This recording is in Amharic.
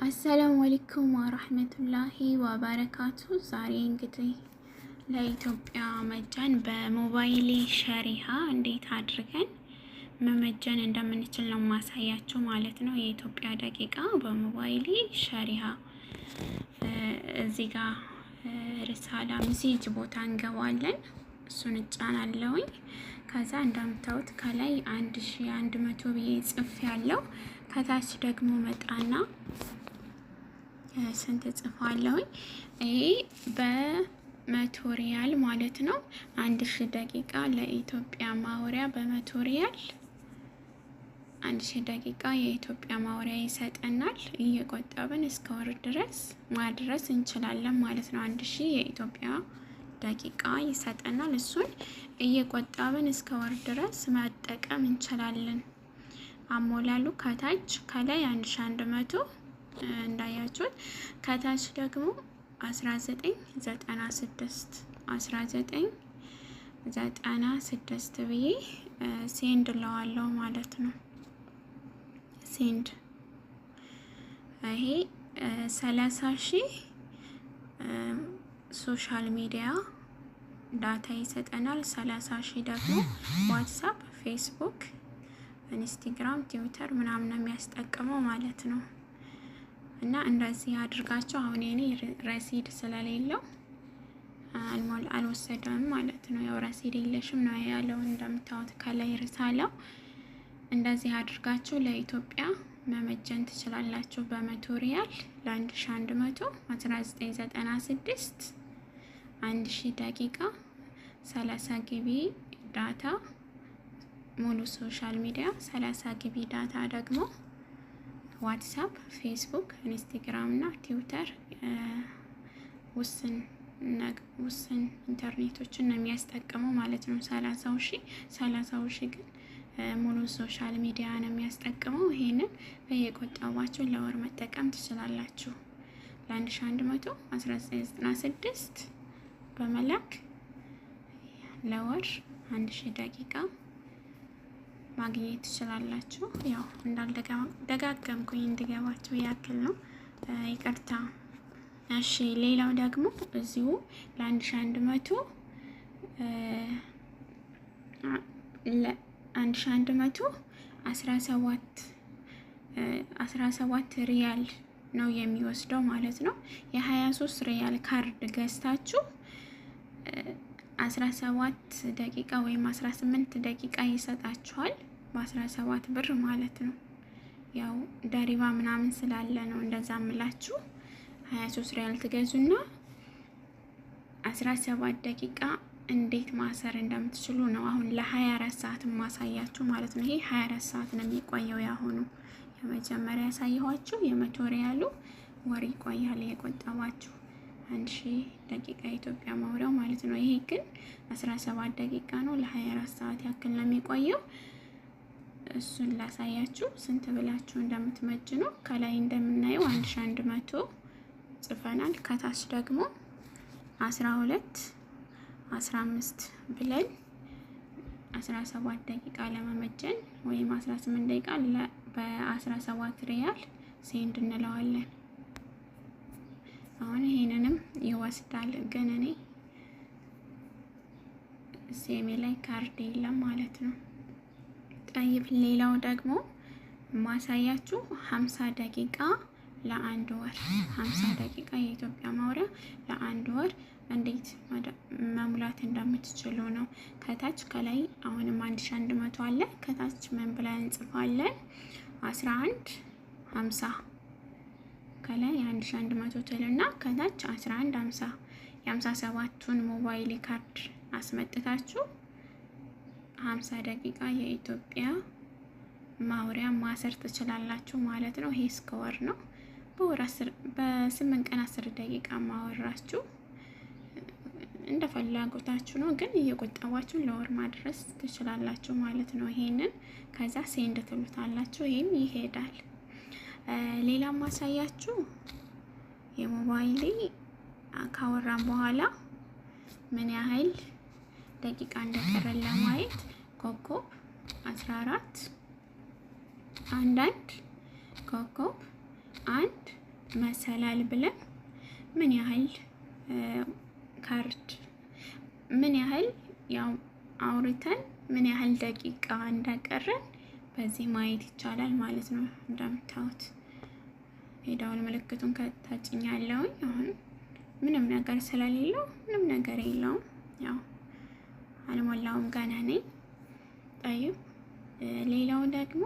አሰላሙ አለይኩም ወራህመቱላሂ ወበረካቱ። ዛሬ እንግዲህ ለኢትዮጵያ መጃን በሞባይል ሸሪሃ እንዴት አድርገን መመጀን እንደምንችል ነው ማሳያችሁ ማለት ነው። የኢትዮጵያ ደቂቃ በሞባይል ሸሪሃ እዚህ ጋር ሪሳላ ሜሴጅ ቦታ እንገባለን። እሱን እጫናለሁኝ። ከዛ እንደምታዩት ከላይ 1100 ብዬ ጽፍ ያለው ከታች ደግሞ መጣና ስንት ጽፋለሁኝ? ይሄ በ100 ሪያል ማለት ነው። 1000 ደቂቃ ለኢትዮጵያ ማውሪያ በ100 ሪያል 1000 ደቂቃ የኢትዮጵያ ማውሪያ ይሰጠናል። እየቆጠብን እስከ ወር ድረስ ማድረስ እንችላለን ማለት ነው። 1000 የኢትዮጵያ ደቂቃ ይሰጠናል። እሱን እየቆጠብን እስከ ወር ድረስ መጠቀም እንችላለን። አሞላሉ ከታች ከላይ 1100 እንዳያችሁት ከታች ደግሞ 1996 ብዬ ሴንድ ለዋለው ማለት ነው። ሴንድ ይሄ 30,000 ሶሻል ሚዲያ ዳታ ይሰጠናል። 30,000 ደግሞ ዋትስአፕ፣ ፌስቡክ፣ ኢንስታግራም፣ ትዊተር ምናምን የሚያስጠቅመው ማለት ነው። እና እንደዚህ አድርጋችሁ አሁን እኔ ረሲድ ስለሌለው አልወሰደም ማለት ነው። ያው ረሲድ የለሽም ነው ያለው እንደምታዩት ከላይ ርሳለው። እንደዚህ አድርጋችሁ ለኢትዮጵያ መመጀን ትችላላችሁ። በ100 ሪያል ለ1100 1996 1000 ደቂቃ 30 ጊቢ ዳታ ሙሉ ሶሻል ሚዲያ 30 ጊቢ ዳታ ደግሞ ዋትስአፕ፣ ፌስቡክ፣ ኢንስታግራም እና ትዊተር ውስን ኢንተርኔቶችን ነው የሚያስጠቅመው ማለት ነው። 30,000 ግን ሙሉ ሶሻል ሚዲያ ነው የሚያስጠቅመው። ይሄንን በየቆጠባችሁ ለወር መጠቀም ትችላላችሁ። ለ1100 1996 በመላክ ለወር 1000 ደቂቃ ማግኘት ትችላላችሁ። ያው እንዳልደጋገምኩኝ እንዲገባችሁ ያክል ነው። ይቅርታ። እሺ ሌላው ደግሞ እዚሁ ለ1100 17 ሪያል ነው የሚወስደው ማለት ነው። የ23 ሪያል ካርድ ገዝታችሁ 17 ደቂቃ ወይም 18 ደቂቃ ይሰጣችኋል። በ17 ብር ማለት ነው። ያው ደሪባ ምናምን ስላለ ነው እንደዛ ምላችሁ። 23 ሪያል ትገዙና 17 ደቂቃ እንዴት ማሰር እንደምትችሉ ነው አሁን ለ24 ሰዓት ማሳያችሁ ማለት ነው። ይሄ 24 ሰዓት ነው የሚቆየው። ያሁኑ የመጀመሪያ ያሳየኋችሁ የ100 ሪያሉ ወር ይቆያል የቆጠባችሁ 1000 ደቂቃ የኢትዮጵያ ማውሪያው ማለት ነው። ይሄ ግን 17 ደቂቃ ነው። ለ24 ሰዓት ያክል ነው የሚቆየው። እሱን ላሳያችሁ ስንት ብላችሁ እንደምትመጅኑ። ከላይ እንደምናየው 1100 ጽፈናል። ከታች ደግሞ 12 15 ብለን 17 ደቂቃ ለመመጀን ወይም 18 ደቂቃ በ17 ሪያል ሴንድ እንለዋለን። አሁን ይሄንንም ይወስዳል። ግን እኔ ሴሜ ላይ ካርድ የለም ማለት ነው። ጠይብ ሌላው ደግሞ ማሳያችሁ 50 ደቂቃ ለአንድ ወር 50 ደቂቃ የኢትዮጵያ ማውሪያ ለአንድ ወር እንዴት መሙላት እንደምትችሉ ነው። ከታች ከላይ አሁንም 1100 አለ። ከታች ምን ብለን እንጽፋለን? 1150 ከላይ 1100 ትልና ከታች 1150 የ57ቱን ሞባይል ካርድ አስመጥታችሁ 50 ደቂቃ የኢትዮጵያ ማውሪያ ማሰር ትችላላችሁ ማለት ነው። ይሄ እስከ ወር ነው። በ8 ቀን 10 ደቂቃ ማወራችሁ እንደ ፍላጎታችሁ ነው። ግን እየቆጠባችሁ ለወር ማድረስ ትችላላችሁ ማለት ነው። ይሄንን ከዛ ሴንድ ትሉታላችሁ። ይሄም ይሄዳል። ሌላ ማሳያችሁ የሞባይል ካወራን በኋላ ምን ያህል ደቂቃ እንደቀረን ለማየት ኮከብ 14 አንዳንድ ኮከብ 1 መሰላል ብለን ምን ያህል ካርድ ምን ያህል ያው አውርተን ምን ያህል ደቂቃ እንዳቀረን በዚህ ማየት ይቻላል ማለት ነው። እንደምታዩት የደወል ምልክቱን ከታጭኛለሁ። አሁን ምንም ነገር ስለሌለው ምንም ነገር የለውም። ያው አልሞላውም ገና ነኝ። ጠይብ ሌላው ደግሞ